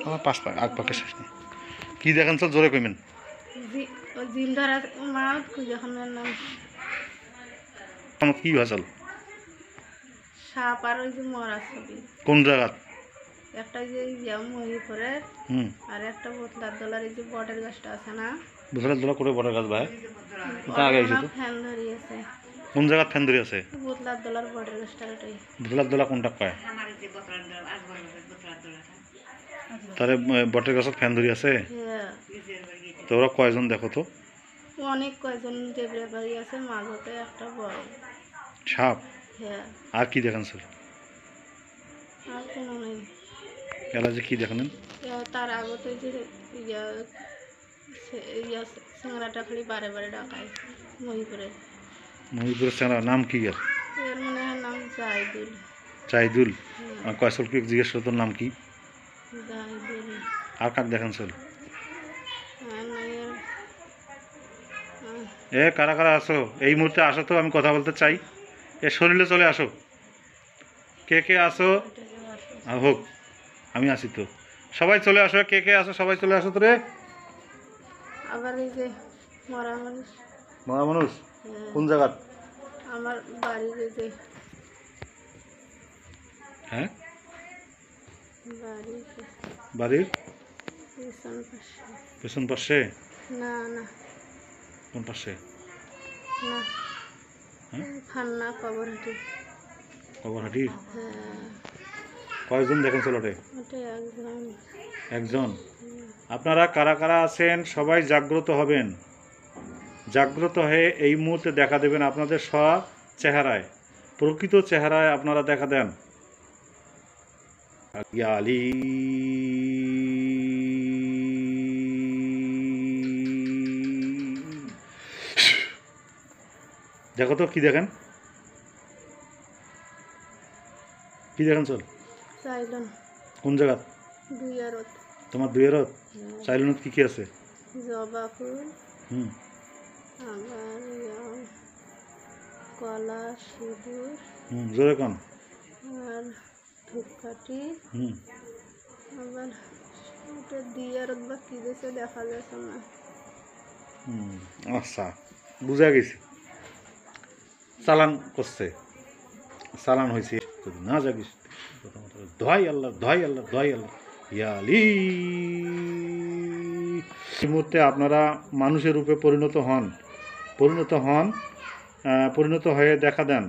আমার 5 পাক আগ পাকে শেষ নেই কি দেখেন চল জোরে কইমেন জিল ধরা মাউত খুঁজেখানের নাম আমার কি ভাষাল সাপ আর ওই যে মরা ছবি কোন জায়গা একটা যে মহিপুরের আর একটা বোতলার দোলার এই যে বটের গাছটা আছে না বোতলার দোলা করে বড় গাছ ভাই এটা আগে আইছে তো ফ্যান ধরিয়েছে কোন জায়গা ফ্যান ধরে আছে বোতলার দোলার বটের গাছটা ওটাই বোতলার দোলা কোনটা পায় তারে বটের গাছত ফ্যান ধরে আছে তো ওরা কয়জন দেখো তো অনেক কয়জন দেবরে বাড়ি আছে মাঝতে একটা বড় সাপ হ্যাঁ আর কি দেখেন স্যার আর কোনো নেই এলা যে কি দেখেন তার আগতে যে সিংড়াটা খালি বারে বারে ডাকায় মহিপুরে মহিপুরের সেনা নাম কি আর এর মনে হয় নাম জাইদুল চাইদুল কয়সল কি জিজ্ঞেস করতো নাম কি জাইদুল আর কাক দেখেন স্যার এ কারা কারা আসো এই মুহূর্তে আসো তো আমি কথা বলতে চাই এ শরীরে চলে আসো কে কে আসো হোক আমি আসি তো সবাই চলে আসো কে কে আসো সবাই চলে আসো তো রে আবার এই যে মরা মানুষ মরা মানুষ কোন জায়গা আমার বাড়ির এই যে হ্যাঁ বাড়ির বাড়ির পেছন পাশে না না কোন পাশে না হ্যাঁ ফান্না কবরহাটি কবরহাটি হ্যাঁ কয়জন দেখেন চলোটে ওটাই একজন একজন আপনারা কারা কারা আছেন সবাই জাগ্রত হবেন জাগ্রত হয়ে এই মুহূর্তে দেখা দেবেন আপনাদের সব চেহারায় প্রকৃত চেহারায় আপনারা দেখা দেন আলী দেখো তো কি দেখেন কি দেখেন চল চাইলন কোন জায়গা দুইয়ারত তোমার দুইয়েরত চাইলনত কি কি আছে জবা ফুল আবার কলা সিঁদুর জোরে কন আর ধূপকাঠি আবার ওটা দিয়ারত বা কি দিয়েছে দেখা যাচ্ছে না আচ্ছা বুঝা গেছি চালান করছে চালান হয়েছে না জাগিস দোহাই আল্লাহ দোহাই আল্লাহ দোহাই আল্লাহ ইয়ালি এই মুহূর্তে আপনারা মানুষের রূপে পরিণত হন পরিণত হয়ে দেখা দেন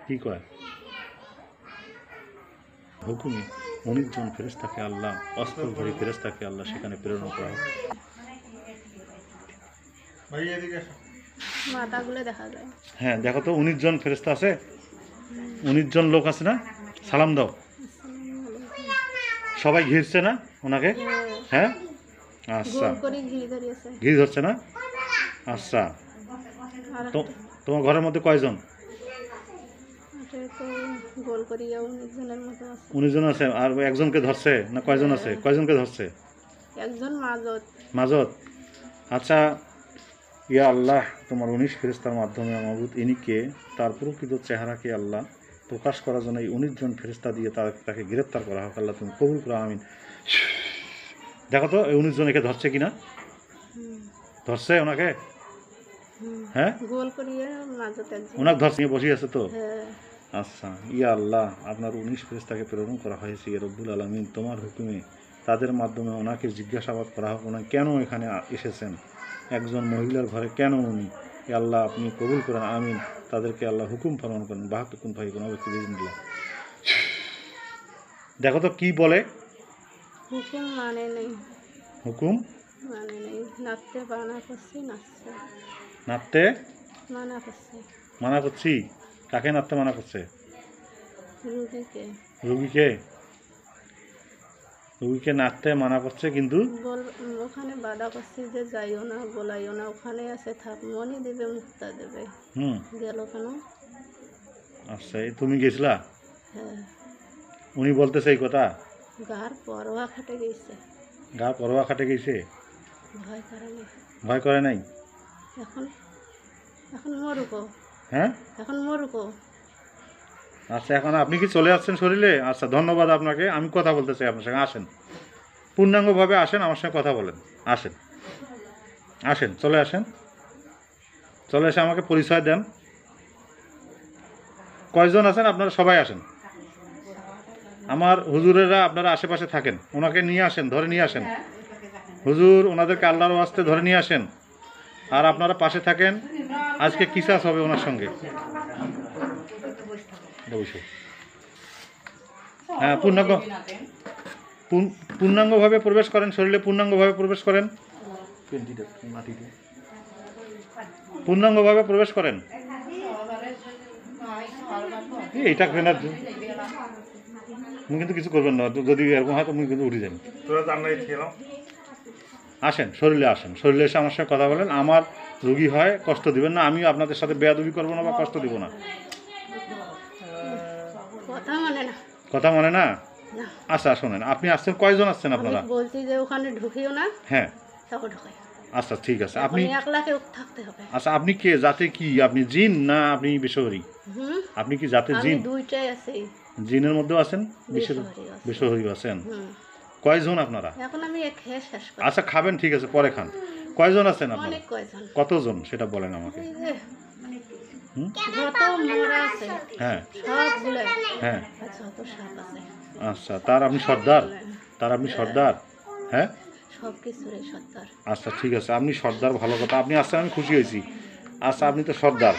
কি কয় হুকুমে 19 জন ফেরেশতাকে আল্লাহ অস্ত্রধারী ফেরেশতাকে আল্লাহ সেখানে প্রেরণ করা হয় মাথাগুলো দেখা যায় হ্যাঁ দেখো তো 19 জন ফেরেশতা আছে 19 জন লোক আছে না সালাম দাও সবাই ঘিরছে না ওনাকে হ্যাঁ আচ্ছা ঘি ধরছে না আচ্ছা তো তোমার ঘরের মধ্যে কয়জন 19 জন আছে আর একজনকে ধরছে না কয়জন আছে কয়জনকে ধরছে একজন মাজত আচ্ছা ইয়া আল্লাহ তোমার 19 ফেরেশতার মাধ্যমে মাবুদ ইনিকে তার প্রকৃত চেহারাকে আল্লাহ প্রকাশ করার জন্য এই 19 জন ফেরেশতা দিয়ে তাকে গ্রেফতার করা হোক আল্লাহ তুমি কবুল করো আমিন দেখো তো এই 19 জন একে ধরছে কিনা ধরছে ওনাকে হ্যাঁ ওনাকে ধরছে বসে আছে তো আচ্ছা ইয়া আল্লাহ আপনার 19 ফেরেশতাকে প্রেরণ করা হয়েছে রব্বুল আলামিন তোমার হুকুমে তাদের মাধ্যমে ওনাকে জিজ্ঞাসাবাদ করা হোক ওনাকে কেন এখানে এসেছেন একজন মহিলার ঘরে কেন উনি আল্লাহ আপনি কবুল করেন আমিন তাদেরকে আল্লাহ হুকুম পালন করেন বাহাতুকুন ভাই কোনো ব্যক্তি বিসমিল্লাহ দেখো তো কি বলে হুকুম মানে নেই হুকুম মানে নেই নাচতে বানা করছি নাচছে নাচতে মানা করছে মানা করছি কাকে নাচতে মানা করছে রুগীকে রুগীকে নাচতে মানা করছে কিন্তু ওখানে বাধা করছে যে যাইও না বলাইও না ওখানে আছে থাক মনি দেবে মুক্তা দেবে গেল কেন আচ্ছা তুমি গেছিলা হ্যাঁ উনি বলতেছে এই কথা গার পরোয়া খাটে গেছে গা পরোয়া খাটে গেছে ভয় করে নাই এখন এখন মরুকো হ্যাঁ এখন মরুকো আচ্ছা, এখন আপনি কি চলে আসছেন শরীরে? আচ্ছা, ধন্যবাদ আপনাকে। আমি কথা বলতে চাই আপনার সঙ্গে, আসেন, পূর্ণাঙ্গভাবে আসেন, আমার সঙ্গে কথা বলেন, আসেন, আসেন, চলে আসেন, চলে এসে আমাকে পরিচয় দেন। কয়জন আছেন আপনারা? সবাই আসেন। আমার হুজুরেরা আপনারা আশেপাশে থাকেন, ওনাকে নিয়ে আসেন, ধরে নিয়ে আসেন। হুজুর ওনাদেরকে আল্লাহর ওয়াস্তে ধরে নিয়ে আসেন, আর আপনারা পাশে থাকেন। আজকে কিসাস হবে ওনার সঙ্গে। হ্যাঁ, পূর্ণাঙ্গভাবে প্রবেশ করেন, শরীরে পূর্ণাঙ্গভাবে প্রবেশ করেন, পূর্ণাঙ্গভাবে প্রবেশ করেন। এইটা কেনার তুমি কিন্তু কিছু করবেন না, যদি এরকম হয় তুমি কিন্তু উঠে যাবেন। আসেন, শরীরে আসেন, শরীরে এসে আমার সঙ্গে কথা বলেন। আমার রুগী হয়, কষ্ট দিবেন না। আমি আপনাদের সাথে বেয়াদবি করবো না বা কষ্ট দিব না। কথা মানে না। কথা মানে না? না। আচ্ছা, শোনেন, আপনি আসছেন, কয়জন আসছেন আমি আপনারা? বলছি যে ওখানে ঢুকিও না, হ্যাঁ, তারপর ঢুকাই। আচ্ছা, ঠিক আছে। আপনি একলা কেউ থাকতে হবে। আচ্ছা, আপনি কে, জাতে কি? আপনি জিন না আপনি বিষহরী? হুম, আপনি কি জাতে আমি জিন? দুইটাই আছি। জিনের মধ্যেও আছেন, বিষহরী আছি। বিষহরী আছেন? হুম, কয়জন আপনারা? এখন আমি খেয়ে শেষ করি। আচ্ছা, খাবেন, ঠিক আছে, পরে খান। কয়জন আছেন আপনারা? অনেক কয়জন, কতজন সেটা বলেন আমাকে। এই যে হুম? যত মরা আছে হ্যাঁ, সবগুলো, হ্যাঁ, আর যত সাপ আছে আচ্ছা, তার আপনি সর্দার? তার আপনি সর্দার? হ্যাঁ, সব কিছুরই সত্তর। আচ্ছা, ঠিক আছে, আপনি সর্দার, ভালো কথা। আপনি আসছেন, আমি খুশি হয়েছি। আচ্ছা, আপনি তো সর্দার।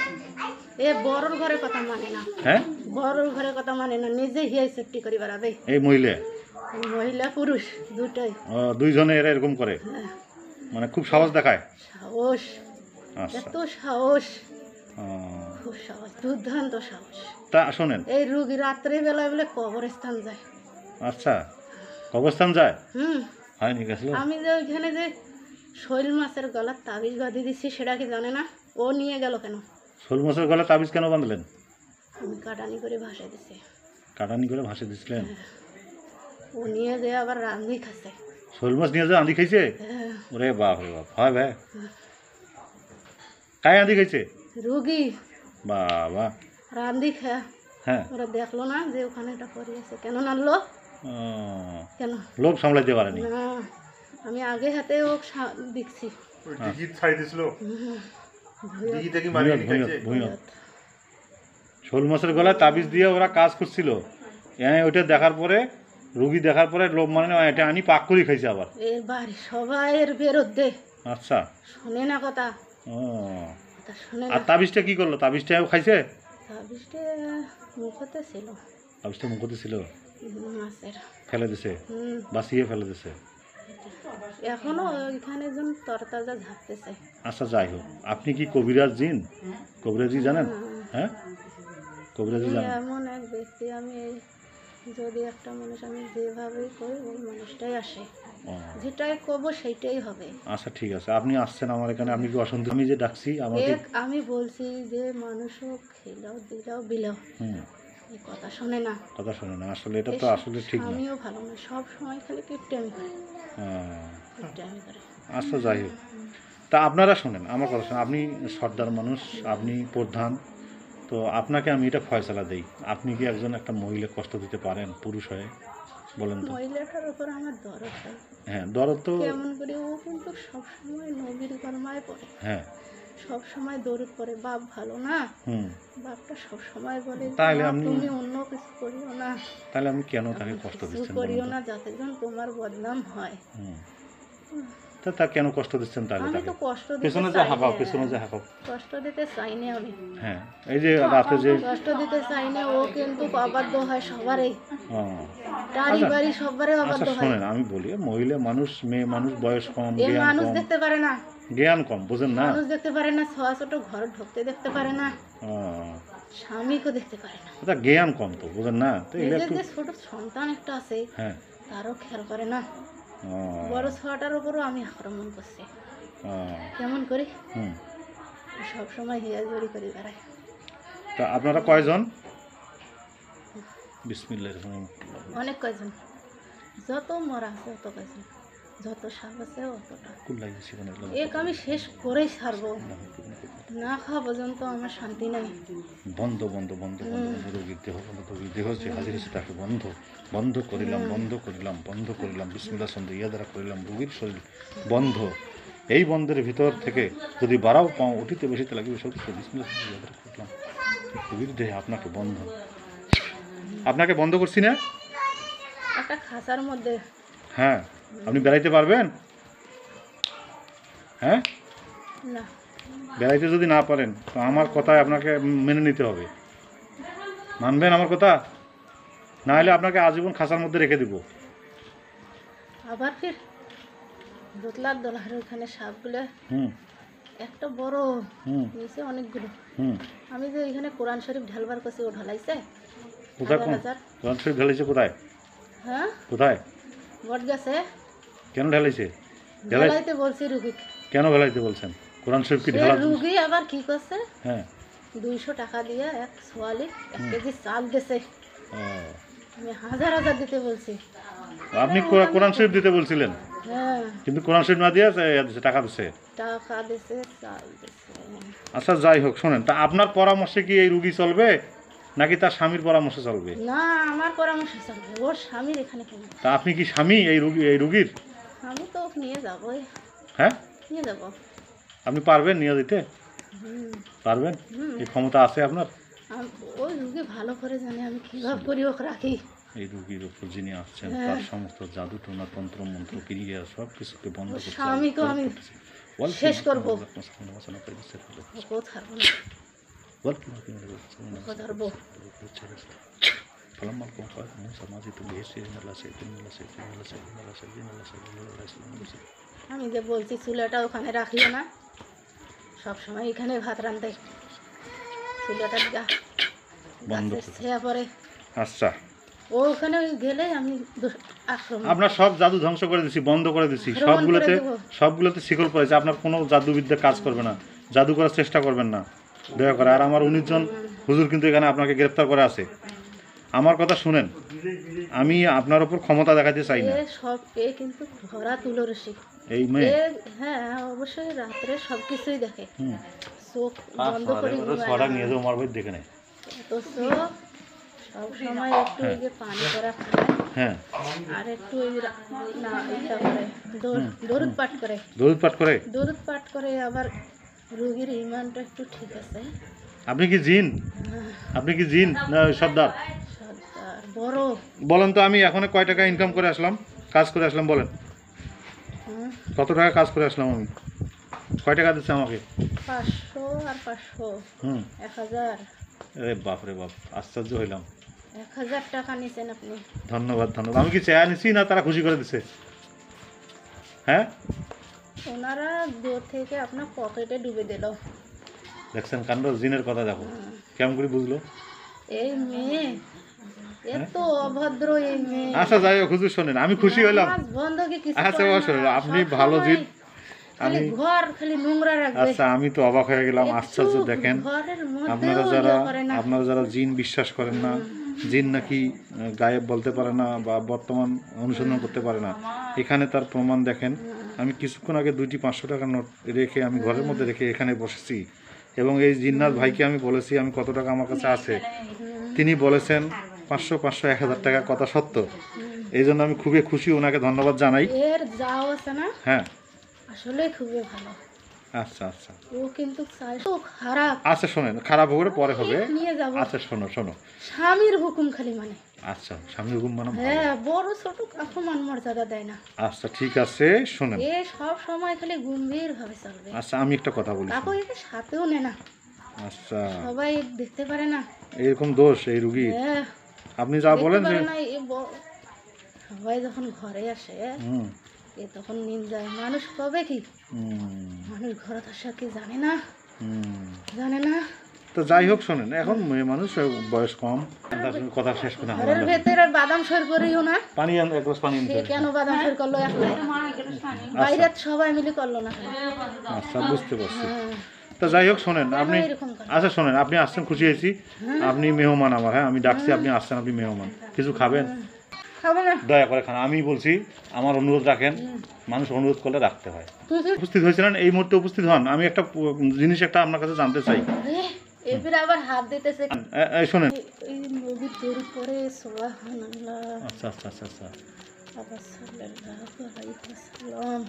এ বড়র ঘরে কথা মানে না, হ্যাঁ, বড়র ঘরে কথা মানে না, নিজে হিয়াই সেফটি করি বেড়াবে। এই মহিলা মহিলা পুরুষ দুটাই। দুইজনে এরা এরকম করে, হ্যাঁ, মানে খুব সাহস দেখায়? সাহস, আচ্ছা, এত সাহস, ও, খুব সাহস, দুর্দান্ত সাহস। তা শোনেন, এই রুগী রাত্রে বেলায় বলে কবরস্থান যায়। আচ্ছা, কবরস্থান যায়? হুম, হয়নি গেছিল? আমি যে ওইখানে যে শৈল মাছের গলার তাবিজ বাঁধি দিচ্ছি সেটা কি জানে না? ও নিয়ে গেল কেন? শোল মাছের গলা তাবিজ কেন বাঁধলেন? আমি কাটানি করে ভাসাই দিছি। কাটানি করে ভাসে দিছিলেন? ও নিয়ে যে আবার রান্ধি খাচ্ছে। শোল মাছ নিয়ে যা আঁধি খাইছে? হ্যাঁ, ওরে বাপ রে বাপ, হয় ভাই, কাই আঁধি খাইছে? রুগী বাবা, রান্ধি খা। হ্যাঁ, ওরা দেখলো না যে ওখানে এটা পড়ে আছে, কেন নাড়লো? ও, কেন লোভ সামলাইতে পারেনি? না, আমি আগে হাতে ও দেখছি। শোল মাছের গলায় তাবিজ দিয়ে ওরা কাজ করছিল। হ্যাঁ, ওইটা দেখার পরে, রুগী দেখার পরে লোভ মানে না, এটা আনি পাক করে খাইছে আবার। এর বাড়ি সবাইয়ের বিরুদ্ধে, আচ্ছা, শোনে না কথা, ও, কথা শোনে আর না। তাবিজটা কি করলো? তাবিজটাও খাইছে? তাবিজটা মুখতে ছিল তাবিজটা মুখতে ছিল, মাছের। ফেলে দিছে, হুম, বাঁচিয়ে ফেলে দিছে। এখনো ওইখানে একজন তরতাজা ঝাপতেছে। আচ্ছা, যাই হোক, আপনি কি কবিরাজ জিন? কবিরাজি জানেন? হ্যাঁ, কবিরাজি আমি জানেন? এমন এক ব্যক্তি, আমি যদি একটা মানুষ আমি যেভাবেই করি ওই মানুষটাই আসে, ও, যেটাই করবো সেইটাই হবে। আচ্ছা, ঠিক আছে, আপনি আসছেন আমার এখানে, আপনি কি অসন্তুষ্ট? আমি যে ডাকছি আমাকে, আমি বলছি যে মানুষও খেলাও দিলাও বিলাও, হুম, এই কথা শোনে না। কথা শোনে না, আসলে এটা তো আসলে ঠিক না। আমিও ভালো না, সব সময় খালি কিপটামি করে, হ্যাঁ, কিপটামি করে। আচ্ছা, যাই হোক, তা আপনারা শোনেন আমার কথা, শোনেন। আপনি সর্দার মানুষ, আপনি প্রধান, তো আপনাকে আমি এটা ফয়সালা দেই। আপনি কি একজন একটা মহিলা কষ্ট দিতে পারেন পুরুষ হয়ে? বলেন তো। মহিলাটার উপর আমার দরদ হয়। হ্যাঁ, দরদ তো, কেমন করে ও কিন্তু সবসময় নবীর গরমায় পড়ে, হ্যাঁ, সব সময় দরুদ পড়ে। বাপ ভালো না, হুম, বাপটা সব সময় বলে তাহলে "মা, আপনি- তুমি অন্য কিছু করিও না, তাহলে আমি কেন তাকে কষ্ট কিছু দিচ্ছেন করিও বলুন তো? না, যাতে যেন তোমার বদনাম হয়। হুম, তা কেন কষ্ট দিচ্ছেন তাহলে আমি তাকে? তো কষ্ট দিতে পেছনে যে চাই হাঁকাও, না। পেছনে যে হাঁকাও। কষ্ট দিতে চাই না আমি, হ্যাঁ, এই যে রাতে যে, কষ্ট দিতে চাই না। ও কিন্তু অবাধ্য হয় সবারই, ও, টাড়ি বাড়ি সবারই আচ্ছা, অবাধ্য হয়। শোনেন, আমি বলি, মহিলা মানুষ, মেয়ে মানুষ, বয়স কম, এ জ্ঞান মানুষ কম, দেখতে পারে না, জ্ঞান কম, বুঝেন না? মানুষ দেখতে পারে না, ছোয়া ছোট ঘর ঢুকতে দেখতে পারে না, ও, স্বামীকেও দেখতে পারে না। আচ্ছা, জ্ঞান কম তো, বুঝেন না? তো এগুলো নিজের একটু, যে ছোট সন্তান একটা আছে হ্যাঁ, তারও খেয়াল করে না। ও, বড় ছোয়াটার উপরও আমি আক্রমণ করছি। ও, কেমন করি, হুম, সব সময় হিয়াজুরি করে বেড়ায়। তা আপনারা কয়জন? বিসমিল্লাহির রহমানির রহিম। অনেক কয়জন, যত মরা আছে তত কয়জন। যত সাপ আছে অতটা কুল লাগিয়েছি মানে এক আমি শেষ করেই ছাড়বো, না খাওয়া পর্যন্ত আমার শান্তি নেই। বন্ধ বন্ধ বন্ধ বন্ধ বন্ধ রোগীর দেহ বন্ধ রোগীর দেহ যে হাজির হয়েছে তাকে বন্ধ বন্ধ করিলাম বন্ধ করিলাম বন্ধ করিলাম বিসমিল্লাহ ছন্দ ইয়া দ্বারা করিলাম রোগীর শরীর বন্ধ। এই বন্ধের ভিতর থেকে যদি বাড়াও পাও উঠিতে বেশিতে লাগবে সত্যি বিসমিল্লাহ ছন্দ ইয়া দ্বারা করলাম রোগীর দেহে আপনাকে বন্ধ, আপনাকে বন্ধ করছি না। একটা খাঁচার মধ্যে। হ্যাঁ আপনি বেড়াইতে পারবেন? হ্যাঁ না, বেড়াইতে যদি না পারেন তো আমার কথায় আপনাকে মেনে নিতে হবে, মানবেন আমার কথা? না হলে আপনাকে আজীবন খাঁচার মধ্যে রেখে দিব। আবার ফির দোতলার দোলার ওখানে সাপগুলো হুম একটা বড়, হুম নিচে অনেকগুলো। হুম আমি যে এখানে কোরআন শরীফ ঢালবার করছি ও ঢালাইছে কোথায়? কোন 1000। কোরআন শরীফ ঢালাইছে কোথায়? হ্যাঁ, কোথায়? বট গেছে কেন ঢালাইছে? ঢালাই ঢালাইতে বলছি রুগী। কেন ঢালাইতে বলছেন? কোরআন শরীফ কি সে ঢালা? রুগী আবার কি করছে, হ্যাঁ 200 টাকা দিয়ে এক সোয়ালি 1 কেজি চাল দিছে। ও, আমি 1000 দিতে বলছি। আপনি কোরআন শরীফ দিতে বলছিলেন হ্যাঁ, কিন্তু কোরআন শরীফ না দিয়ে টাকা দিচ্ছে। টাকা দিছে, চাল দিছে। আচ্ছা যাই হোক, শোনেন, তা আপনার পরামর্শে কি এই রুগী চলবে নাকি তার স্বামীর পরামর্শে চলবে? না, আমার পরামর্শ চলবে, ওর স্বামীর এখানে কেন? তা আপনি কি স্বামী এই রুগীর? আমি তো ওকে নিয়ে যাবোই, হ্যাঁ নিয়ে যাবো। আপনি পারবেন নিয়ে দিতে? হুম, পারবেন? হুম। এই ক্ষমতা আছে আপনার? ওই রুগী ভালো করে জানে আমি কিভাবে করি ওকে রাখি। এই রুগীর উপর যিনি আসছেন হ্যাঁ। তার সমস্ত জাদু টোনা তন্ত্র মন্ত্র ক্রিয়া সব কিছুকে বন্ধ ওর করতে স্বামীকে আমি শেষ করবো। ওকেও ছাড়বো না, ওকে ধরবো। আমি যে বলছি চুলাটা ওখানে রাখিও না, সব সময় এখানে ভাত রান্ধে, চুলাটা বন্ধ গাছের করে। ছেয়া পরে আচ্ছা ও ওখানে গেলে আমি আক্রমণ। আপনার সব জাদু ধ্বংস করে দিছি, বন্ধ করে দিছি, আক্রমণ করে সবগুলোতে দেবো। সবগুলোতে শিকল পড়েছে। আপনার কোনো জাদুবিদ্যা কাজ করবে না, জাদু করার চেষ্টা করবেন না দয়া করে। আর আমার 19 জন হুজুর কিন্তু এখানে আপনাকে গ্রেফতার করে আছে। আমার কথা শুনেন, আমি আপনার উপর ক্ষমতা দেখাতে চাই না। এ সব এ কিন্তু ভরা তুলরসি। এই মেয়ে হ্যাঁ, অবশ্যই রাত্রে সব কিছুই দেখে, হুম চোখ বন্ধ করে ঘুমায় ছড়া না। নিয়ে যাও, আমার বই দেখে নেয়। তো চোখ সব সময় একটু ওই যে পানি করা খায়, হ্যাঁ আর একটু ওই না এটা করে দরুদ পাঠ করে, দরুদ পাঠ করে। দরুদ পাঠ করে। আবার রোগীর ইমানটা একটু ঠিক আছে। আপনি কি জিন? আপনি কি জিন না সর্দার? সর্দার বড়। বলেন তো, আমি এখন কয় টাকা ইনকাম করে আসলাম, কাজ করে আসলাম, বলেন হুম, কত টাকা কাজ করে আসলাম আমি? কয় টাকা দিচ্ছে আমাকে? 500 আর 500, হুম 1000। আরে বাপ রে বাপ, আশ্চর্য হইলাম। 1000 টাকা নিছেন আপনি। ধন্যবাদ ধন্যবাদ। আমি কি চেয়া নিছি না তারা খুশি করে দিছে? হ্যাঁ ওনারা দূর থেকে আপনার পকেটে ডুবে দিল। দেখছেন কাণ্ড, জিনের কথা দেখো কেমন করে বুঝলো। এই মেয়ে এত অভদ্র, এই মেয়ে। আচ্ছা যাই হোক হুজুর, শোনেন, আমি খুশি হইলাম। নামাজ বন্ধ কি কিছু আচ্ছা করে না, অবশ্যই, আপনি সব ভালো সময় জিন। খালি আমি ঘর খালি নোংরা রাখবে। আচ্ছা আমি তো অবাক হয়ে গেলাম, একটু আশ্চর্য। দেখেন ঘরের আপনারা মধ্যেও যারা ইয়ে করে না। আপনারা যারা জিন বিশ্বাস করেন না, জিন নাকি গায়েব বলতে পারে না বা বর্তমান অনুসন্ধান করতে পারে না, এখানে তার প্রমাণ দেখেন। আমি কিছুক্ষণ আগে 2টি 500 টাকার নোট রেখে আমি ঘরের মধ্যে রেখে এখানে বসেছি এবং এই জিন্নাত ভাইকে আমি বলেছি আমি কত টাকা আমার কাছে আছে। তিনি বলেছেন 500 500 1000 টাকা, কথা সত্য। এই জন্য আমি খুবই খুশি, ওনাকে ধন্যবাদ জানাই। এর যাও আছে না, হ্যাঁ আসলে খুবই ভালো। আচ্ছা আচ্ছা ও কিন্তু চাই তো খারাপ। আচ্ছা শোনেন, খারাপ হবে পরে হবে। নিয়ে যাব। আচ্ছা শোনো শোনো, স্বামীর হুকুম খালি মানে। আচ্ছা স্বামী হুকুম মানো। হ্যাঁ, বড় ছোট কাকু মান মর্যাদা দেয় না। আচ্ছা ঠিক আছে, শোনেন। এ সব সময় খালি গম্ভীর ভাবে চলবে। আচ্ছা আমি একটা কথা বলি। কাকু একে সাথেও নেয় না, আচ্ছা সবাই দেখতে পারে না। এরকম দোষ এই রুগী? হ্যাঁ, আপনি যা দেখতে বলেন যে পারে না। সবাই যখন ঘরে আসে হুম এ তখন নিন যায়। মানুষ কবে কি, হুম মানুষ ঘরে আসা কি জানে না, হুম জানে না। তো যাই হোক শোনেন, এখন মেয়ে মানুষ, বয়স কম, কথা শেষ করে ঘরের ভেতরে বাদাম সর করিও না। পানি আন, এক গ্লাস পানি সে আনতে। কেন বাদাম সর করলো একলাই, বাইরে সবাই মিলে করলো না। আচ্ছা বুঝতে পারছি। হ্যাঁ, তো যাই হোক শোনেন, আপনি এরকম করে? আচ্ছা শোনেন, আপনি আসছেন খুশি হয়েছি। আপনি মেহমান আমার, হ্যাঁ আমি ডাকছি, আপনি আসছেন, আপনি মেহমান। কিছু খাবেন? খাবো না। দয়া করে খান, আমি বলছি আমার অনুরোধ রাখেন, মানুষ অনুরোধ করলে রাখতে হয়। উপস্থিত হয়েছিলেন, এই মুহূর্তে উপস্থিত হন। আমি একটা জিনিস একটা আপনার কাছে জানতে চাই। এবারে আবার হাত দিতেছে। এই শোনেন। এই নবীর দরুদ পড়ে সুবহানাল্লাহ। আচ্ছা আচ্ছা আচ্ছা আচ্ছা। আবার সাল্লাল্লাহু আলাইহি ওয়াসাল্লাম।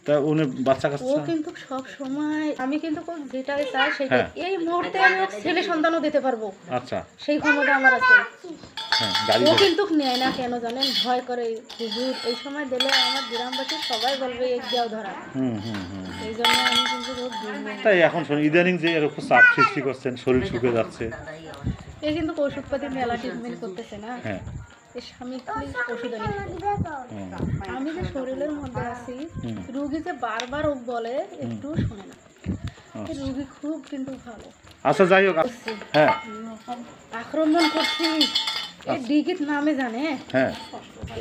তা উনি বাচ্চা ও কাচ্চা? কিন্তু সব সময় আমি কিন্তু যেটাই চাই সেটা হ্যাঁ। এই মুহূর্তে আমি ওকে ছেলে সন্তানও দিতে পারবো, আচ্ছা। সেই ক্ষমতা আমার আছে। হ্যাঁ, গাড়ি ও ধরে। কিন্তু নেয় না কেন জানেন? ভয় করে। হুজুর এই সময় দিলে আমার গ্রামবাসী সবাই বলবে এক যাও ধরা। হুম হুম হুম। এই জন্য আমি কিন্তু ওর দিই না। তাই এখন শুনুন, ইদানিং যে এরকম চাপ সৃষ্টি করছেন, শরীর শুকিয়ে যাচ্ছে। এই কিন্তু ওষুধপাতি মেলা ট্রিটমেন্ট করতেছে না। হ্যাঁ। এর স্বামী খালি ওষুধ আনি। হুম, আমি যে শরীরের মধ্যে আছি, হুম। রুগী যে বারবার ও বলে একটু শোনে না। এই রুগী খুব কিন্তু ভালো। আচ্ছা যাই হোক। হ্যাঁ আক্রমণ করছি এই ডিগিত নামে জানে। হ্যাঁ।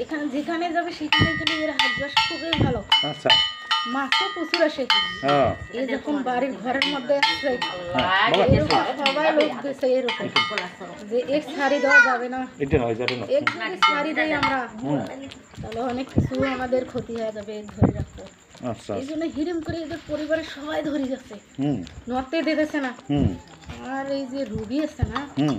এখানে যেখানে যাবে সেখানে খালি এর হাত যাস খুবই ভালো। আচ্ছা। মাছও প্রচুর আসে। হ্যাঁ। এই যখন বাড়ির ঘরের মধ্যে আসছে বাবা, এরকম সবাই লোক দিছে এরকম যে এক শাড়ি দেওয়া যাবে না, এটা নয়, এটা নয়। এক যদি শাড়ি দেই আমরা তাহলে অনেক কিছু আমাদের ক্ষতি হয়ে যাবে। ধরে রাখবো। আচ্ছা। এই জন্য হিরিম করে এদের পরিবারের সবাই ধরে যাচ্ছে, হুম নড়তে দিতেছে না। হুম আর এই যে রুগী আছে না, হুম।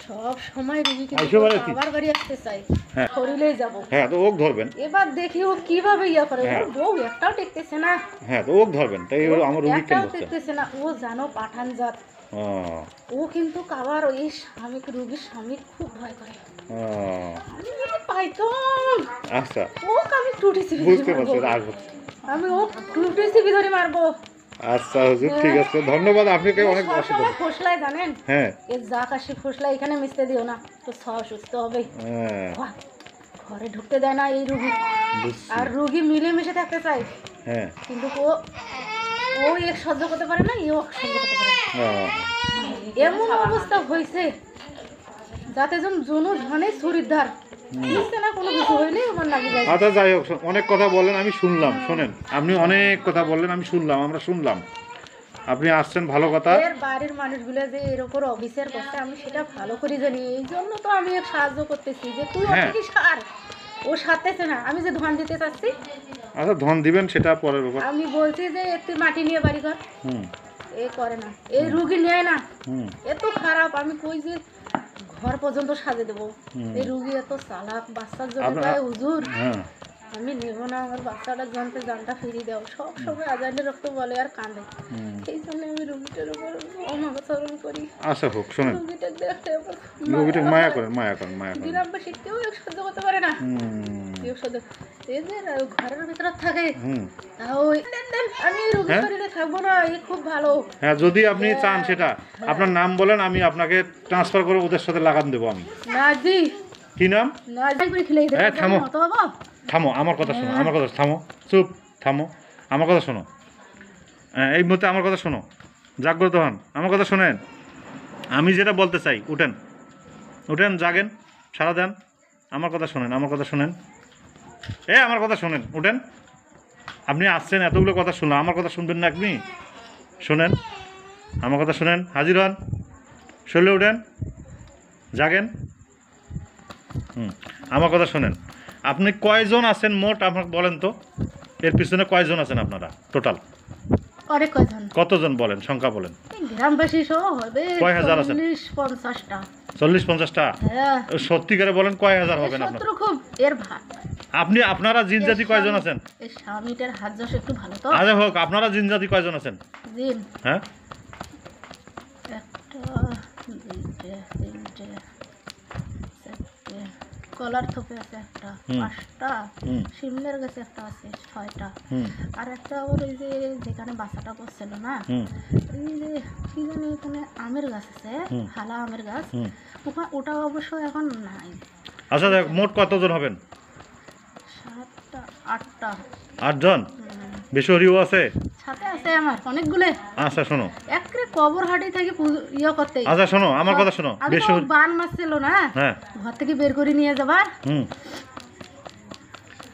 সব সময় রুগী আইসো বাড়ি কি? আবার বাড়ি আসতে চাই, হ্যাঁ। শরীরে যাব। হ্যাঁ, তো ওক ধরবেন। এবার দেখি ও কিভাবে ইয়া করে। হ্যাঁ। ওর বউ একটাও টেকতেছে না, হ্যাঁ, তো ওক ধরবেন। তাই এবার আমার রুগী কেন একটাও হচ্ছে? টেকতেছে না। ও জানো পাঠান জাত। ও ও কিন্তু আবার ওই স্বামীকে, রুগীর স্বামী খুব ভয় করে। ও, আমি যদি পাইতাম আচ্ছা, ও আমি টুটি চিপি বুঝতে ধরে পারছি। মারবো। আর হচ্ছে। আমি ও টুটি চিপি ধরে মারবো। আচ্ছা হুজুর, ঠিক আছে, ধন্যবাদ। আপনাকে অনেক সব অসুবিধা। সময় ফসলায় জানেন, হ্যাঁ এর যা কাশি ফসলা এখানে মিশতে দিও না, তো সব সুস্থ হবে। হ্যাঁ, বাহ, ঘরে ঢুকতে দেয় না এই রুগী। বুঝছি। আর রুগী মিলেমিশে থাকতে চায়, হ্যাঁ। কিন্তু ও ও এক সহ্য করতে পারে না, এও সহ্য করতে পারে না। ও, এমন অবস্থা হয়েছে যাতে জনু ধনে ছুরির ধার বুঝছে না, কোনো কিছু হয়নি আমার নাকি যায়। আচ্ছা যাই হোক, অনেক কথা বললেন, আমি শুনলাম। শোনেন, আপনি অনেক কথা বললেন, আমি শুনলাম, আমরা শুনলাম। আপনি আসছেন, ভালো কথা। এর বাড়ির মানুষগুলো যে এর উপর অফিসার করছে আমি সেটা ভালো করে জানি। এই জন্য তো আমি এক সাহায্য করতেছি যে তুই হ্যাঁ। অফিস সার। ও সারতেছে না, আমি যে ধান দিতে চাচ্ছি। আচ্ছা, ধন দিবেন সেটা পরের ব্যাপার। আমি বলছি যে একটু মাটি নিয়ে বাড়ি ঘর, হুম এ করে না, এই রুগী নেয় না। হুম এত খারাপ, আমি কই যে ঘর পর্যন্ত সাজে দেবো। হুম। এই রুগী এত চালাক, বাচ্চার জন্য আপনার- কয় হুজুর হ্যাঁ। আমি নেব না, আমার বাচ্চাটা জানতে জানটা ফিরিয়ে দাও। সব সময় আজানের রক্ত বলে আর কাঁদে। হুম। এই জন্য আমি রুগীটার উপর অমাচরণ করি। আচ্ছা হোক, শোনেন, রুগীটা দেখতে আমার খুব রোগীটা মায়া মায়া হয়। করেন, মায়া করেন, মায়া করেন। গ্রামবাসী কেউ এক সহ্য করতে পারে না। হুম কেউ সহ্য, এই যে ঘরের ভিতরে থাকে হুম। তাও দেন, আমি এই রুগীর হ্যাঁ? শরীরে থাকবো না, এই খুব ভালো। হ্যাঁ, যদি আপনি চান সেটা, আপনার নাম বলেন, আমি আপনাকে ট্রান্সফার করে ওদের সাথে লাগান দেবো। আমি নাজি কি নাম? নাজি করে খেলে হ্যাঁ, থামো। হতো বাবা। থামো, আমার কথা শোনো, আমার কথা থামো, চুপ, থামো, আমার কথা শোনো। এই মুহূর্তে আমার কথা শোনো, জাগ্রত হন, আমার কথা শোনেন। আমি যেটা বলতে চাই, উঠেন, উঠেন, জাগেন, সারা দেন, আমার কথা শোনেন, আমার কথা শোনেন। আমার কথা শোনেন, উঠেন। আপনি আসছেন, এতগুলো কথা শুনলাম, আমার কথা শুনবেন না আপনি? শোনেন, আমার কথা শোনেন, হাজির হন, শরীরে উঠেন, জাগেন। আমার কথা শোনেন। আপনি কয়জন আছেন মোট আমাকে বলেন তো? এর পিছনে কয়জন আছেন আপনারা টোটাল? অনেক কয়জন, কতজন বলেন, সংখ্যা বলেন। গ্রামবাসী সহ হবে কয় হাজার আছেন? 40-50টা। 40-50টা? হ্যাঁ, সত্যিকারে বলেন, কয় হাজার হবেন আপনার? শত্রু খুব এর ভাত। আপনারা জিন জাতি কয়জন আছেন? এই স্বামীটার হাত যশ একটু ভালো তো। আচ্ছা হোক, আপনারা জিন জাতি কয়জন আছেন? দিন হ্যাঁ, একটা, দুইটা, তিনটে, চারটে, কলার থোপে আছে একটা, হুম। 5টা, হুম। শিমলের গাছে একটা আছে 6টা, হুম আর একটা আবার ওই যে যেখানে বাসাটা করছিল না, হুম এই যে কি জানি এখানে আমের গাছ আছে, হুম। হালা আমের গাছ, হুম। ওটা অবশ্য এখন নাই। আচ্ছা দেখ, মোট কতজন হবেন? 7টা 8টা। 8 জন? বেশরিও আছে? সাথে আছে আমার অনেকগুলো। আচ্ছা শোনো, একরে কবর হাটে থেকে ইয়ে করতে। আচ্ছা শোনো, আমার কথা শোনো। আমি তো বেশরি, বান মাছ ছিল না, হ্যাঁ, ঘর থেকে বের করে নিয়ে যাবার। হুম,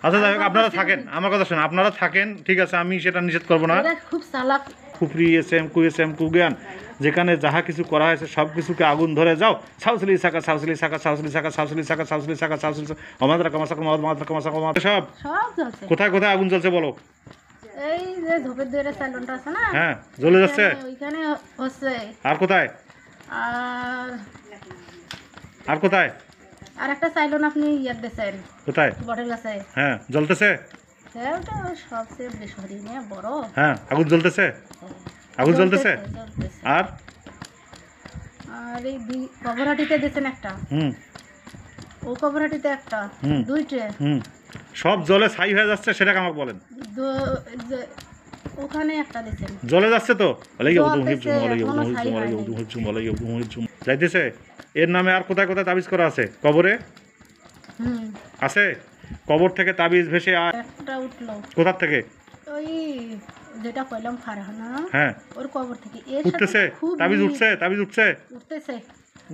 আচ্ছা যাই হোক, আপনারা থাকেন, আমার কথা শোনেন, আপনারা থাকেন, ঠিক আছে, আমি সেটা নিষেধ করবো না। এরা খুব চালাক। কুফরি এসএম কুজ্ঞান, যেখানে যাহা কিছু করা হয়েছে সব কিছুকে আগুন ধরে যাও। সাউসলি সাকা সাউসলি সাকা সাউসলি সাকা সাউসলি সাকা সাউসলি সাকা সাউসলি অমাদ্রা কামাসা কমাদ্রা কামাসা কমাদ্রা সব সব জ্বলছে। কোথায় কোথায় আগুন জ্বলছে বলো? এই যে ধূপের দুয়ারে স্যালনটা আছে না, হ্যাঁ জ্বলে যাচ্ছে। ওইখানে হচ্ছে। আর কোথায়? আর আর কোথায়? আর একটা সাইলন আপনি ইয়ার দিয়েছেন কোথায়? বটের গাছে, হ্যাঁ জ্বলতেছে। হ্যাঁ ওটা সবচেয়ে বেশি নিয়ে বড়। হ্যাঁ আগুন জ্বলতেছে, আগুন জ্বলতেছে। জ্বলতেছে। আর আর এই কবরহাটিতে দিয়েছেন একটা, হুম ও কবরহাটিতে একটা, হুম। দুইটে। হুম সব জলে ছাই হয়ে যাচ্ছে, সেটাকে আমাকে বলেন। ওখানে একটা দিয়েছেন, জ্বলে যাচ্ছে তো, জ্বলতেছে, এখনো ছাই হয়নি। যাইতেছে। এর নামে আর কোথায় কোথায় তাবিজ করা আছে? কবরে হুম, আছে, কবর থেকে তাবিজ ভেসে একটা উঠলো কোথার থেকে? ওই যেটা কইলাম ফারহানা, হ্যাঁ ওর কবর থেকে। এর সাথে উঠতেছে খুব তাবিজ, মিল। উঠছে তাবিজ, উঠছে উঠতেছে।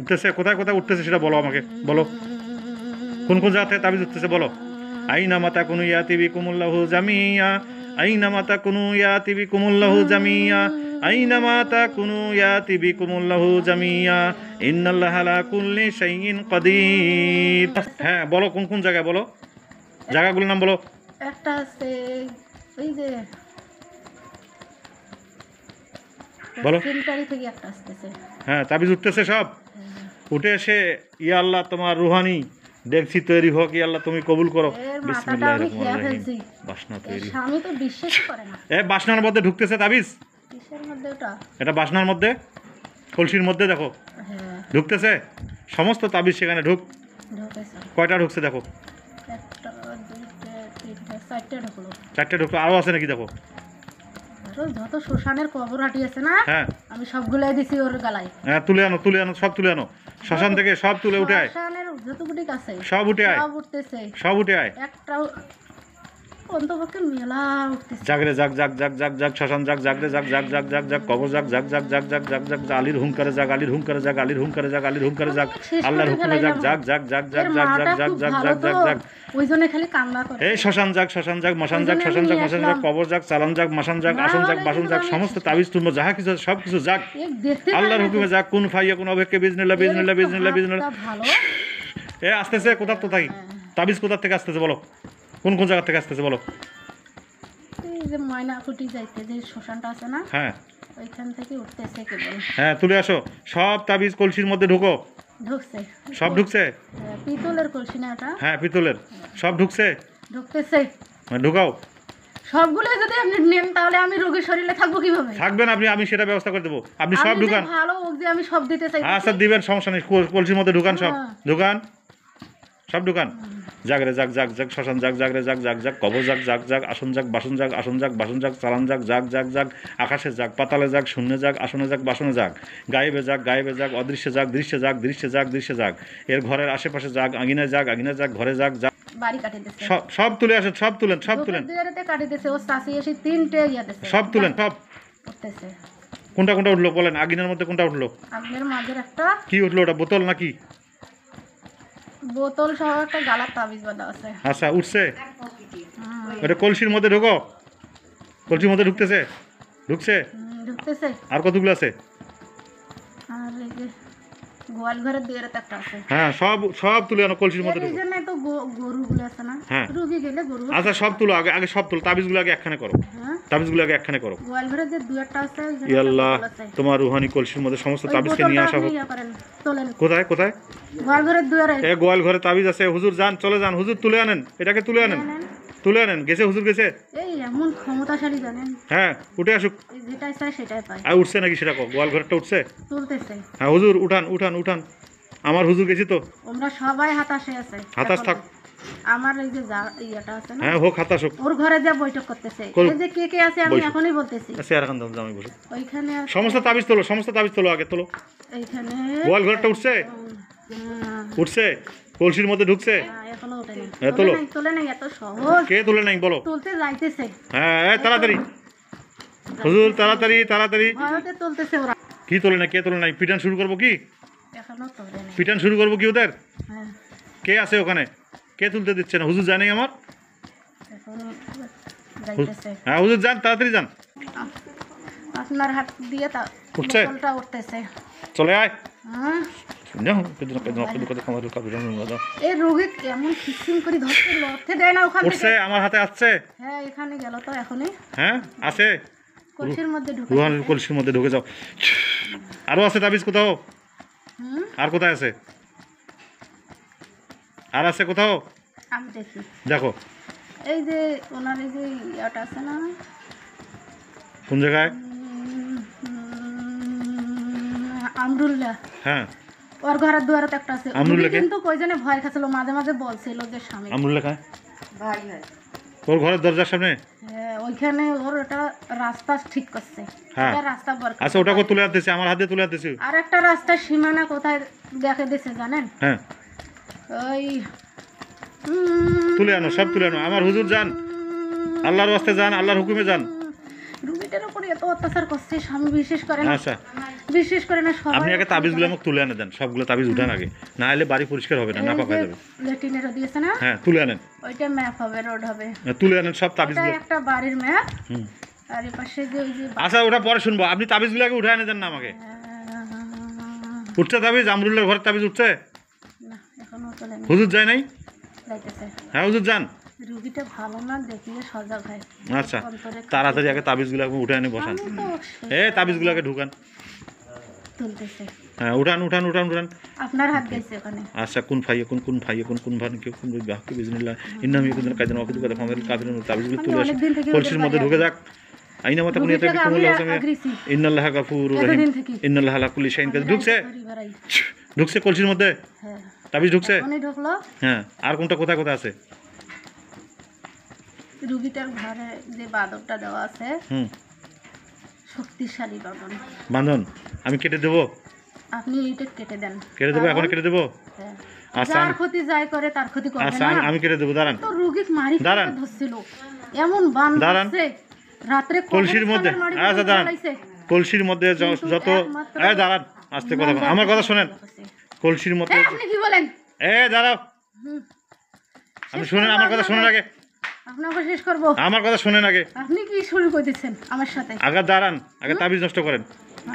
উঠতেছে। কোথায় কোথায় উঠতেছে সেটা বলো আমাকে, বলো কোন কোন জায়গা থেকে তাবিজ উঠতেছে বলো। আইনা মাতা কুনু ইয়াতি বিকুমুল্লাহু জামিয়া, আইনা মাতা কুনু ইয়াতি বিকুমুল্লাহু জামিয়া, আইনা মাতা কুনু ইয়াতি বিকুমুল্লাহু জামিয়া, ইন্নাল্লাহা আলা কুল্লি শাইইন কাদির। হ্যাঁ বলো কোন কোন জায়গায়, বলো জায়গাগুলোর নাম বলো। একটা আছে ওই যে বলো। সেন্টারি থেকে একটা আসতেছে। হ্যাঁ তাবিজ উঠতেছে সব। উঠে এসে ইয়া আল্লাহ তোমার রুহানি দেখছি তৈরি হোক, ইয়া আল্লাহ তুমি কবুল করো। এর মাথাটা বিসমিল্লাহির আমি রহমানির খেয়ে রহিম। ফেলছি। বাসনা এর তৈরি। স্বামী তো বিশ্বাস করে না। এ বাসনার মধ্যে ঢুকতেছে তাবিজ, কিসের মধ্যে ওটা? এটা বাসনার মধ্যে, কলসির মধ্যে দেখো হ্যাঁ, ঢুকতেছে সমস্ত তাবিজ সেখানে ঢুকেছে। কয়টা ঢুকছে দেখো? একটা, দুইটা, তিনটা, চারটে ঢুকলো। চারটে ঢুকলো, আরও আছে নাকি দেখো? আরো যত শ্মশানের কবর হাঁটি আছে না, হ্যাঁ আমি সবগুলাই দিছি ওর গালায়। হ্যাঁ তুলে আনো, তুলে আনো, সব তুলে আনো, শ্মশান থেকে সব তুলে উঠে আয়, শ্মশানের যতগুলি আছে সব উঠে আয়, সব উঠতেছে। সব উঠে আয়। একটাও অন্তপক্ষে মেলা উঠতেছে। জাগরে জাগ জাগ জাগ জাগ জাগ, শ্মশান জাগ জাগরে জাগ জাগ জাগ জাগ জাগ, কবর জাগ জাগ জাগ জাগ জাগ জাগ জাগ, আলীর হুঙ্কারে জাগ, আলীর হুঙ্কারে জাগ, আলীর হুঙ্কারে জাগ, আলীর হুঙ্কারে জাগ, আল্লাহর হুকুমে জাগ জাগ জাগ জাগ জাগ এর জাগ মাটা জাগ খুব জাগ ভালো জাগ তো, জাগ জাগ। ওই জন্য খালি কান্না করে। এই শ্মশান জাগ, শ্মশান জাগ, মশান জাগ, শ্মশান জাগ, মশান জাগ, কবর জাগ, চালান জাগ, মশান জাগ, আসন জাগ, বাসন জাগ, সমস্ত তাবিজ তুলবো, যাহা কিছু সব কিছু জাগ, এক দেখতে আল্লাহর হুকুমে যাক। কোন ফাইয়া কোন অবেক্ষে বিজনিল্লাহ বিজনিল্লাহ বিজনিল্লাহ বিজনিল্লাহ। ভালো। এ আসতেছে কোথার তো তাই তাবিজ কোথার থেকে আসতেছে বলো, কোন কোন জায়গা থেকে আসতেছে বলো। এই যে ময়নাকুটি যাইতে যে শ্মশানটা আছে না, হ্যাঁ ওইখান থেকে উঠতেছে কেবল। হ্যাঁ তুলে আসো সব তাবিজ, কলসির মধ্যে ঢুকো, ঢুকছে। সব ঢুকছে। পিতলের কলসি না এটা? হ্যাঁ পিতলের, সব ঢুকছে, ঢুকতেছে। ঢুকাও। সবগুলো যদি আপনি নেন তাহলে আমি রোগীর শরীরে থাকবো কিভাবে? থাকবেন আপনি, আমি সেটা ব্যবস্থা করে দেবো, আপনি সব আমি যে ঢুকান। ভালো ওক যে আমি সব দিতে চাই। আচ্ছা দিবেন, সমস্যা নেই, কলসির মধ্যে ঢুকান সব, হ্যাঁ। ঢুকান সব ঢুকান। জাগরে জাগ জাগ জাগ, শ্মশান জাগ জাগরে জাগ জাগ জাগ, কবর জাগ জাগ জাগ, আসন জাগ, বাসন জাগ, আসন জাগ, বাসন জাগ, চালান জাগ জাগ জাগ জাগ, আকাশে জাগ, পাতালে জাগ, শূন্যে জাগ, আসনে জাগ, বাসনে জাগ, গায়েবে জাগ, গায়েবে জাগ, অদৃশ্যে জাগ, দৃশ্যে জাগ, দৃশ্যে জাগ, দৃশ্যে জাগ, এর ঘরের আশেপাশে জাগ, আঙিনায় জাগ, আঙিনায় জাগ, ঘরে জাগ জাগ, বাড়ি কাটে দিছে। সব সব তুলে আসেন, সব তুলেন, সব তুলেন, দুয়ারেতে কাটে দিছে। ও চাষি এসে তিনটে ইয়া দিছে। সব তুলেন, সব। উঠতেছে। কোনটা কোনটা উঠলো বলেন, আঙিনার মধ্যে কোনটা উঠলো? আপনার মাঝের একটা কি উঠলো ওটা, বোতল নাকি? বোতল সহ একটা গালার তাবিজ বাঁধা আছে। আচ্ছা উঠছে, হুম, ওটা কলসির মধ্যে ঢুকো, কলসির মধ্যে ঢুকতেছে, ঢুকছে। ঢুকতেছে। আর কতগুলো আছে? আর এই যে গোয়াল ঘরের দুয়ারেতে একটা আছে। হ্যাঁ সব সব তুলে আনো, কলসির মধ্যে এই ঢুকো। জন্য তো গরুগুলো আছে না, হ্যাঁ। রুগী গেলে গরু। আচ্ছা সব তুলো, আগে আগে সব তুলো, তাবিজগুলো আগে একখানে করো, হ্যাঁ, তাবিজগুলো আগে একখানে করো। গোয়াল ঘরের যে দুয়ারটা আছে ওই ইয়া একটা আল্লাহ বোতল আছে। তোমার রুহানি কলসির মধ্যে সমস্ত ওই তাবিজকে নিয়ে বোতলটা আসা আপনি হোক। ইয়া করেন, তোলেন। কোথায় কোথায়? গোয়াল ঘরের দুয়ারে। এ গোয়াল ঘরে তাবিজ আছে, হুজুর যান, চলে যান, হুজুর তুলে আনেন, এটাকে তুলে আনেন, নেন। তুলে আনেন। গেছে হুজুর, গেছে। এই এমন ক্ষমতাশালী জানেন, হ্যাঁ উঠে আসুক। এই যেটাই চাই সেটাই পায়। আর উঠছে নাকি সেটা কো, গোয়াল ঘরটা উঠছে? তুলতেছে। হ্যাঁ হুজুর উঠান উঠান উঠান, আমার হুজুর গেছি তো। আমরা সবাই হাতাশে আছে। হাতাশ থাক। আমার এই যে ইয়াটা আছে না, হ্যাঁ হোক হাতাশ হোক। ওর ঘরে যে বৈঠক করতেছে, করুক। এই যে কে কে আছে আমি বৈঠক। এখনই বলতেছি। চেয়ার খান দাম আমি বসে, ওইখানে আছে, সমস্ত তাবিজ তোলো, সমস্ত তাবিজ তোলো, আগে তোলো। এইখানে গোয়াল ঘরটা উঠছে, উঠছে, কলসির মধ্যে ঢুকছে। এখনো ওঠেনি। হ্যাঁ, তোলো। তোলে নাই, এত সহজ। কে তুলে নাই বলো? তুলতে যাইতেছে, হ্যাঁ এই তাড়াতাড়ি হুজুর, তাড়াতাড়ি তাড়াতাড়ি। ভয়তে তুলতেছে ওরা। কি তোলে নাই, কে তোলে নাই? পিটান শুরু করবো কি? এখনো তোলে নাই। পিটান শুরু করবো কি ওদের? হ্যাঁ, কে আছে ওখানে, কে তুলতে দিচ্ছে না? হুজুর জানেই আমার, যাইতেছে হ্যাঁ হুজুর যান, তাড়াতাড়ি যান। আপনার হাত দিয়ে তা উঠছে? বোতলটা উঠতেছে। চলে আয়। হ্যাঁ এই রোগী কেমন খিচিং করে ধরতে লড়তে দেয় না ওখান উঠছে, থেকে। আমার হাতে আসছে। হ্যাঁ এখানে গেল তো এখনই হ্যাঁ আছে, কলসির মধ্যে ঢুকে রুহান গেছে। কলসির মধ্যে ঢুকে যাও। আরো আছে তাবিজ কোথাও? হুম, আর কোথায় আছে? আর আছে কোথাও? আমি দেখি দেখো এই যে ওনার এই যে ইয়াটা আছে না, কোন জায়গায়। আমরুল্লাহ, হ্যাঁ ওর ঘরের দুয়ারে তো একটা আছে। আমরুল্লাহ উনি কে? কিন্তু কই জানে ভয় খাচ্ছিল, মাঝে মাঝে বলছিল যে স্বামী আমরুল্লাহ খায় ভাই হয়। ওর ঘরের দরজার সামনে। হ্যাঁ ওইখানে ওর ওটা রাস্তা ঠিক করছে। হ্যাঁ। ওটা রাস্তা বরকত। আচ্ছা ওটাকে তুলে আসতেছি, আমার হাতে তুলে আসতেছি। আর একটা রাস্তা সীমানা কোথায় দেখে দিছে জানেন? হ্যাঁ ওই তুলে আনো, সব তুলে আনো। আমার হুজুর যান, আল্লাহর রাস্তায় যান, আল্লাহর হুকুমে যান। রুগীটার উপরে এত অত্যাচার করছে স্বামী, বিশেষ করে না, আচ্ছা বিশেষ করে না সবাই। আপনি আগে তাবিজগুলো আমাকে তুলে এনে দেন, সবগুলো তাবিজ উঠান আগে, না হলে বাড়ি পরিষ্কার হবে না, নাপাক হয়ে যাবে। লেটিনেরও দিয়েছে না, হ্যাঁ তুলে আনেন, ওইটা ম্যাপ হবে, রোড হবে। তুলে আনেন সব এটা তাবিজগুলো। একটা বাড়ির ম্যাপ। হুম আর এই পাশে যে ওই যে আচ্ছা ওটা পরে শুনবো, আপনি তাবিজগুলো আগে উঠে এনে দেন না আমাকে। উঠছে তাবিজ? আমরুল্লাহর ঘরের তাবিজ উঠছে? না এখনো চলে না, হুজুর যায় নাই? যাইতেছে। হ্যাঁ হুজুর যান। রুগীটা ভালো না দেখিয়ে সজাগ হয়। আচ্ছা অন্তরে তাড়াতাড়ি আগে তাবিজগুলো আগে উঠে এনে বসান। আমি তো তাবিজগুলো আগে ঢুকান। তুলতেছে। হ্যাঁ উঠান উঠান উঠান উঠান। আপনার হাত গেছে ওখানে। আচ্ছা কোন ফাইয়ে কোন ফাইয়ে কোন ভান কেউ কোন বাক্য বিজনিল্লাহ ইন্নাম ইয়াকুন কায়দান ওয়াকুদু কাদা ফামাল কাফিরুন তাবিজগুলো তুলে আসে অনেকদিন থেকে কলসির মধ্যে ঢুকে যাক। আইনা মাতা কোন ইয়াতে রুগীটাকে কুমুল্লাহ আমি সামে aggressive। ইন্নাল্লাহা গাফুরুর রহিম এতদিন থেকে। ইন্নাল্লাহা আলা কুল্লি শাইইন কাদির। ঢুকছে? ধরি বেড়াই। ঢুকছে কলসির মধ্যে? হ্যাঁ তাবিজ ঢুকছে? এখনই ঢুকলো। হ্যাঁ আর কোনটা কোথায় কোথায় আছে? রুগীটার ঘরে যে বাদকটা দেওয়া আছে, হুম শক্তিশালী বাদন। বাঁধন আমি কেটে দেবো? আপনি এইটা কেটে দেন। কেটে দেবো? এখন কেটে দেবো? হ্যাঁ। আচ্ছা যার আমি- ক্ষতি যাই করে তার ক্ষতি করবে আচ্ছা না। আমি কেটে দেবো, দাঁড়ান। তো রুগীকে মারি দাঁড়ান। ধরছিল, এমন বান দাঁড়ান। ধরছে রাত্রে কলসির মধ্যে কবরস্থানের মাড়ি আচ্ছা পর্যন্ত দাঁড়ান, চালাইছে। কলসির মধ্যে কিন্তু যত একমাত্র দাঁড়ান আস্তে কথা বলেন, আমার কথা শোনেন। কলসির মধ্যে আপনি কি বলেন? দাঁড়াও, হুম। আপনি শেষ শুনেন, করবো আমার কথা আপনাকে? শোনেন আগে, আপনাকে শেষ করবো। আমার কথা শোনেন আগে। আপনি কি শুরু করতেছেন আমার সাথে? আগে দাঁড়ান, আগে তাবিজ নষ্ট করেন।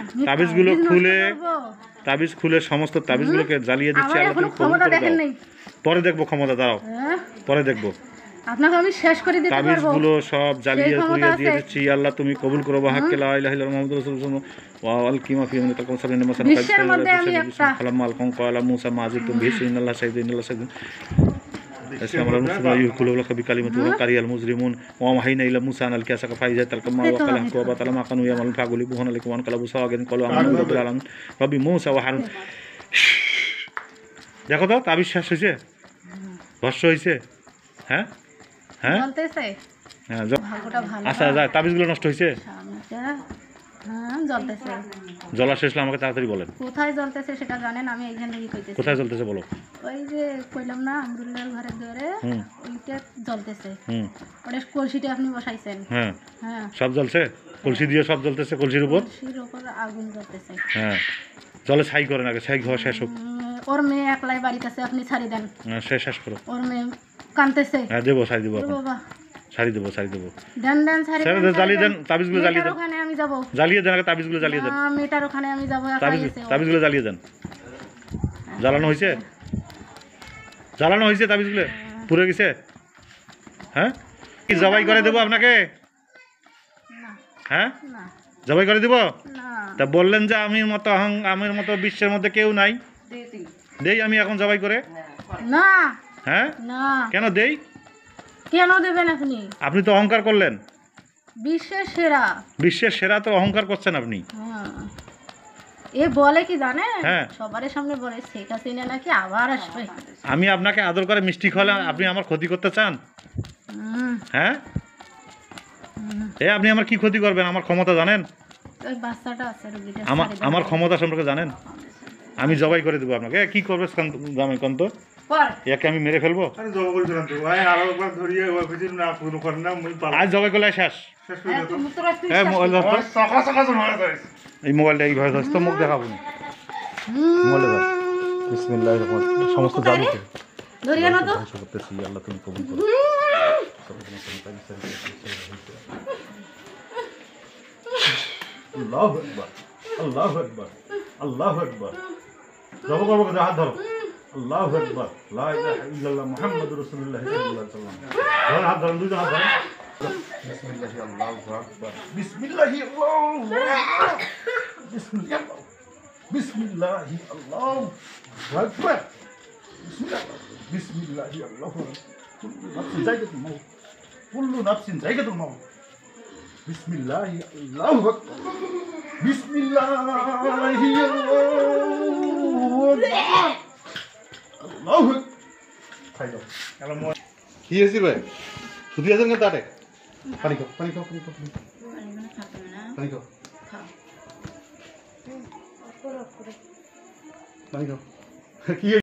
আপনি তাবিজগুলো তাবিজ নষ্ট খুলে করবো? তাবিজ খুলে সমস্ত তাবিজগুলোকে জ্বালিয়ে দিচ্ছি। আমার আল্লাহ এখনো তুমি কবুল ক্ষমতা করে দেখেন দাও। নাই। পরে দেখবো ক্ষমতা, দাঁড়াও হ্যাঁ? পরে দেখবো। আপনাকে আমি শেষ করে দিতে পারবো। তাবিজগুলো সব জ্বালিয়ে সেই ক্ষমতা পুড়িয়ে দিয়ে আছে। দিচ্ছি। আল্লাহ তুমি কবুল করো। বাহাক্কে লা ইলাহা ইল্লাল্লাহ মুহাম্মাদুর রাসূলুল্লাহ ওয়া আল কিমা ফি মিনাল কাউসার মাসান বিশ্বের মধ্যে আমি একটা কালাম মাল কোন কলা মুসা মাজিদ তুমি বিসি ইন্নাল্লাহ সাইয়্যিদুন ইন্নাল্লাহ সাইয়্যিদুন আসসালামু আলাইকুম ওয়া রাহমাতুল্লাহি ওয়া বিকালিমাতু ওয়া কারিয়াল মুজরিমুন ওয়া মাহাইনা ইলা মুসা আল কিয়াসাকা ফাইজা তালকামা ওয়া কালাম ওয়া বাতালা মা কানু ইয়ামাল ফাগুলি বুহান আলাইকুম ওয়া কালাবু সাওয়াগান কলু আমানু রাব্বিল আলামিন রব্বি মুসা ওয়া হারুন। দেখো তো তাবিজ শেষ হয়েছে, ভস্য হয়েছে। হ্যাঁ হ্যাঁ জ্বলতেছে, হ্যাঁ ভাগ্যটা ভালো। আচ্ছা যা, তাবিজগুলো নষ্ট হয়েছে? স্বামীটা, হ্যাঁ জ্বলতেছে। জ্বলা শেষ হলে আমাকে তাড়াতাড়ি বলেন। কোথায় জ্বলতেছে সেটা জানেন, আমি এইখান থেকে কইতেছি। কোথায় জ্বলতেছে বলো। ওই যে কইলাম না আমরুল্লাহর ঘরের দুয়ারে, হুম ওইটা জ্বলতেছে। হুম ওটা কলসিটা আপনি বসাইছেন। হ্যাঁ হ্যাঁ, সব জ্বলছে, কলসি দিয়ে সব জ্বলতেছে, কলসির উপর। কলসির উপর আগুন জ্বলতেছে। হ্যাঁ জলে ছাই করেন আগে, ছাই হওয়া শেষ হোক। ওর মেয়ে একলাই বাড়িতে আছে, আপনি ছাড়ি দেন। হ্যাঁ, শেষ করো। ওর মেয়ে কানতেছে। হ্যাঁ দেবো, শাড়ি দেবো, ওরে এখন বাবা, শাড়ি দেবো, শাড়ি দেবো। দেন দেন ছাড়ি ছেড়ে দেন, দেন, ছাড়ি জ্বালিয়ে দেন। দেন, তাবিজগুলো জ্বালিয়ে মেয়েটার দেন, ওখানে আমি যাবো। জ্বালিয়ে দেন আগে, তাবিজগুলো জ্বালিয়ে দেন, মেয়েটার ওখানে আমি যাবো, একাই তাবিজ গেছে ও। তাবিজগুলো জ্বালিয়ে দেন। জ্বালানো হয়েছে, জ্বালানো হয়েছে, তাবিজগুলো পুড়ে গেছে। হ্যাঁ কি জবাই করে দেবো আপনাকে? না হ্যাঁ না জবাই করে দেবো? না, তা বললেন যে আমির মতো আমির মতো বিশ্বের মধ্যে কেউ নাই, দেই আমি এখন জবাই করে। না হ্যাঁ না, কেন দেই? কেন দেবেন আপনি? আপনি তো অহংকার করলেন, বিশ্বের সেরা। বিশ্বের সেরা তো অহংকার করছেন আপনি। হ্যাঁ, এ বলে কি জানেন, হ্যাঁ। সবার সামনে বলে শেখ হাসিনা নাকি আবার আসবে। আমি আপনাকে আদর করে মিষ্টি খাওয়ালে আপনি আমার ক্ষতি করতে চান? হুম, হ্যাঁ হুম। আপনি আমার কি ক্ষতি করবেন? আমার ক্ষমতা জানেন? ওই বাচ্চাটা আছে রুগীটা, আমার ছাড়ি দেন। আমার ক্ষমতা সম্পর্কে জানেন? আমি জবাই করে দেবো আপনাকে। কি করবে জামাই কন্ত? কর। একে আমি মেরে ফেলবো? আরে জবা করেছিলাম তো ভাই, আরো একবার ধরিয়ে ওই কিছু না পুরো করে না মই পালা আজ জবাই করলে শেষ। শেষ করে হ্যাঁ, দিত। তুই মুতরা তুই এই মোবাইল ধর তো। সকাল সকাল শোনা যায়। এই মোবাইলটা এইভাবে ধরছি তো, মুখ দেখাবো না। মোবাইলে ধর। বিসমিল্লাহির রহমানির রহিম। সমস্ত জাদু ধরিয়ে না তো। ধ্বংস করতেছি। আল্লাহ তুমি কবুল করো। আল্লাহু আকবার, আল্লাহু আকবার, আল্লাহু আকবার। জবাব করবো কোথায়? হাত ধরো। আল্লাহু আকবার, লা ইলাহা ইল্লাল্লাহ মুহাম্মাদুর রাসূলুল্লাহ সাল্লাল্লাহু আলাইহি ওয়াসাল্লাম। ধরো, হাত ধরো, দুইজন হাত ধরো। বিসমিল্লাহি আল্লাহু আকবার, বিসমিল্লাহি আল্লাহু আকবার, বিসমিল্লাহি আল্লাহু আকবার, বিসমিল্লাহি আল্লাহু আকবার। কুল্লু নাফসিন যায়গাতুল মাউত। বিসমিল্লাহি আল্লাহু আকবার, বিসমিল্লাহি আল্লাহু আকবার। খাই দাও। কি হয়েছে ভাই? শুধু আছেন কেন তাতে? পানি খাও, পানি খাও, পানি খাও, পানি খাও, পানি খাও, পানি খাও। কি